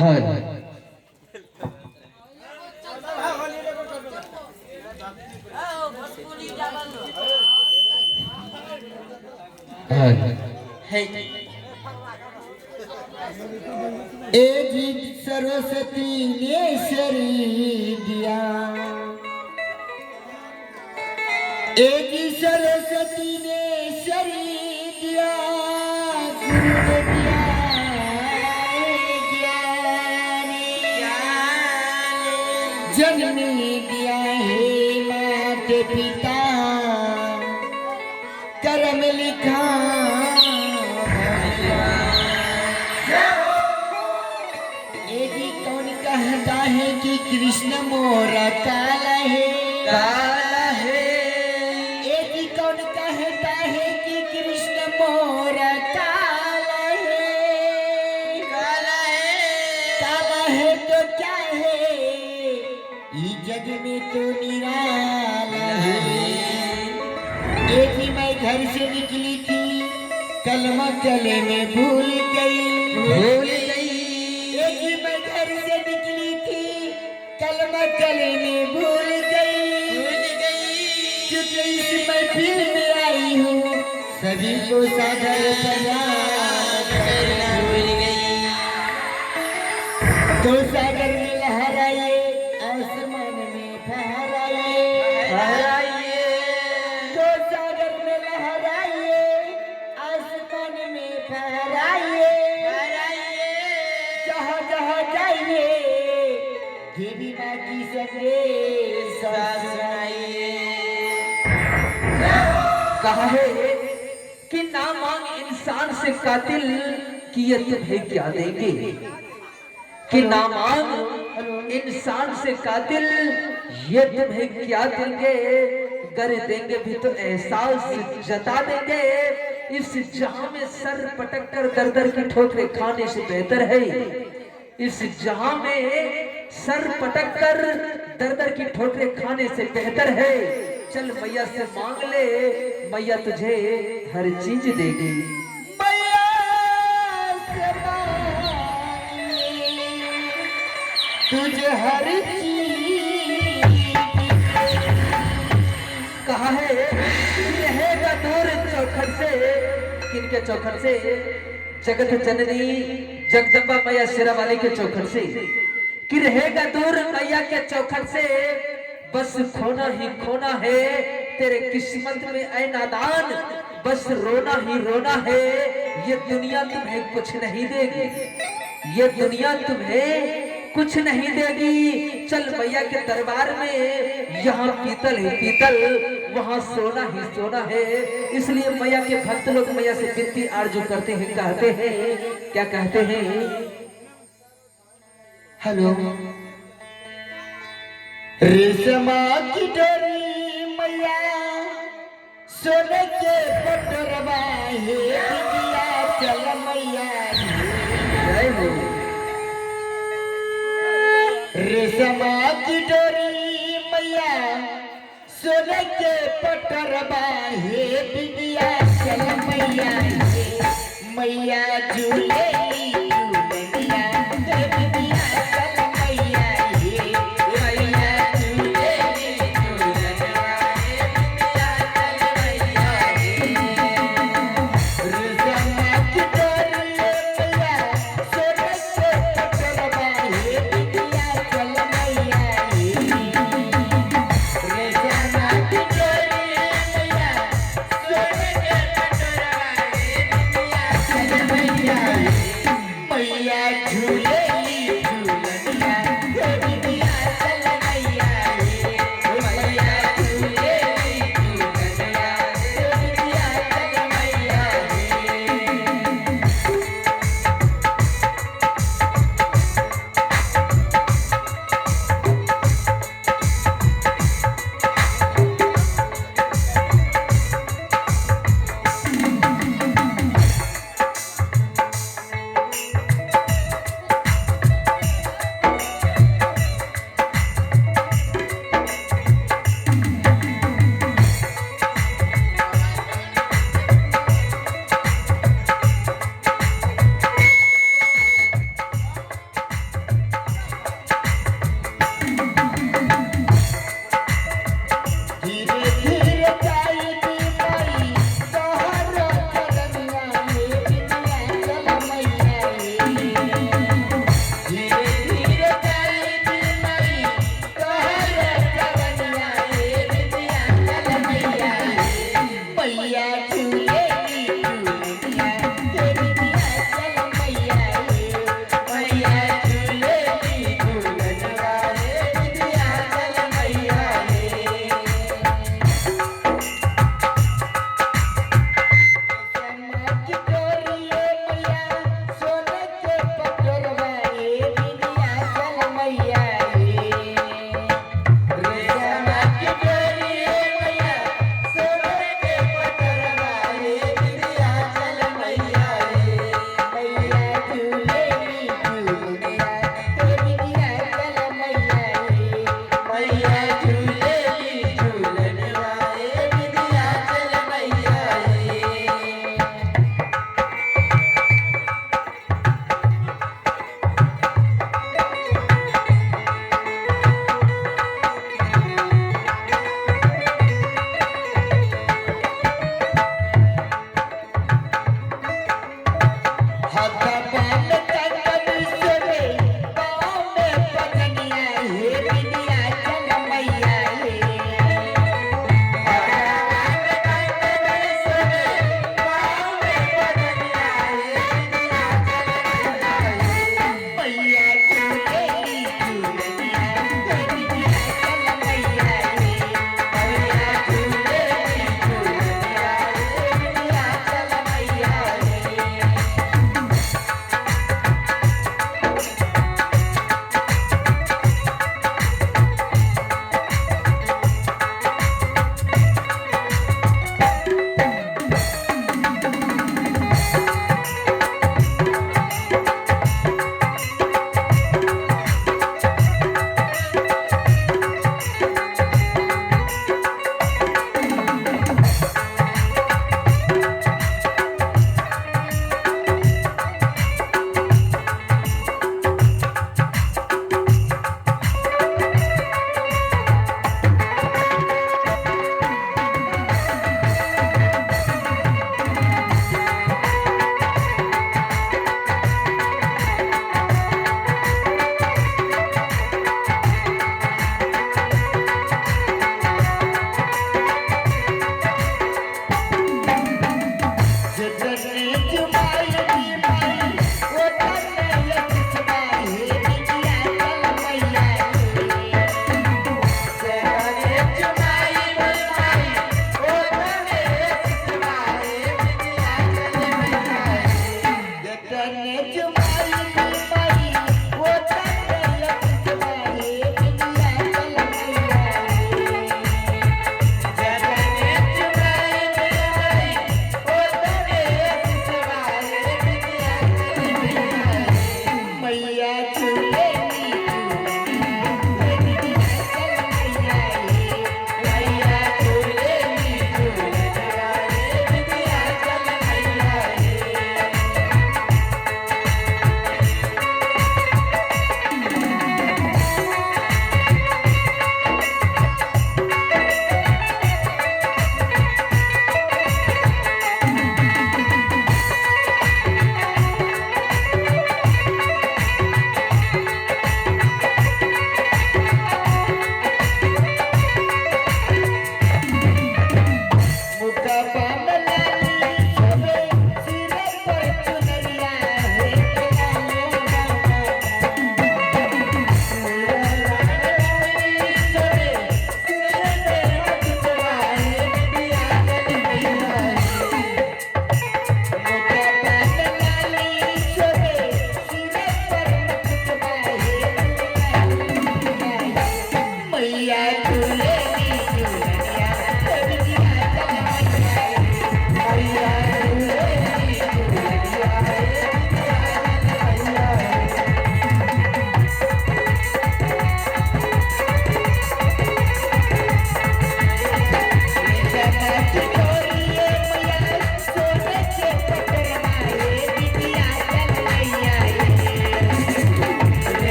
हाँ हाँ ए सरस्वती ने शरी दिया, एक सरस्वती ने शरी दिया, गुरु ने दिया ज्ञान, जन्मी दिया है माता पिता, कर्म लिखा कहता है कि कृष्ण मोरा काला है, काला है। एक ही कौन कहता है कि कृष्ण मोरा काला है, काला है। काला है तो क्या है, इस जग में तो निराला है। एक ही मैं घर से निकली थी, कलमा गले में भूल गई, कलमा गले में भूल गई, क्योंकि इस महफिल में आई हूँ, सभी को सादर सलाम करना भूल गई। तो सागर में लहराइए, आसमान में फहराइए, तो सागर में लहराइए, आसमान में फहराइए, जहाँ जहाँ जाइए देवी माँ की संदेश सुनाइए। कहा है कि ना मांग इंसान से कातिल कि ये तुम्हें क्या देंगे, कि ना मांग इंसान से कातिल ये तुम्हें क्या देंगे, कर देंगे भी तो एहसास जता देंगे। इस जहां में सर पटक कर दर दर की ठोकरें खाने से बेहतर है, इस जहां में सर पटक कर दर दर की ठोकरें खाने से बेहतर है, चल मैया से मांग ले, मैया तुझे हर चीज देगी। मैया से मांग ले, तुझे हर चीज। कहा है रहेगा दूर चौखट से, किनके चौखट से, जगत जननी जगदम्बा मैया शेरा वाली के चौखट से, कि रहेगा दूर मैया के चौखट से, बस खोना ही खोना है तेरे किस्मत में ऐ नादान, बस रोना ही रोना है, ये दुनिया तुम्हें कुछ नहीं देगी, ये दुनिया तुम्हें कुछ नहीं देगी। चल मैया के दरबार में, यहाँ पीतल ही पीतल, वहाँ सोना ही सोना है। इसलिए मैया के भक्त लोग मैया से विनती आरजू करते हैं, कहते हैं, क्या कहते हैं, हेलो रेशमा की डोरी मैया, सोने के पटरवा है बिटिया, चल मैया जय हो। रेशमा की डोरी मैया, सोने के पटरवा है बिटिया, चल मैया मैया झूले झूलनिया, बिटिया चल मैया मैया झूले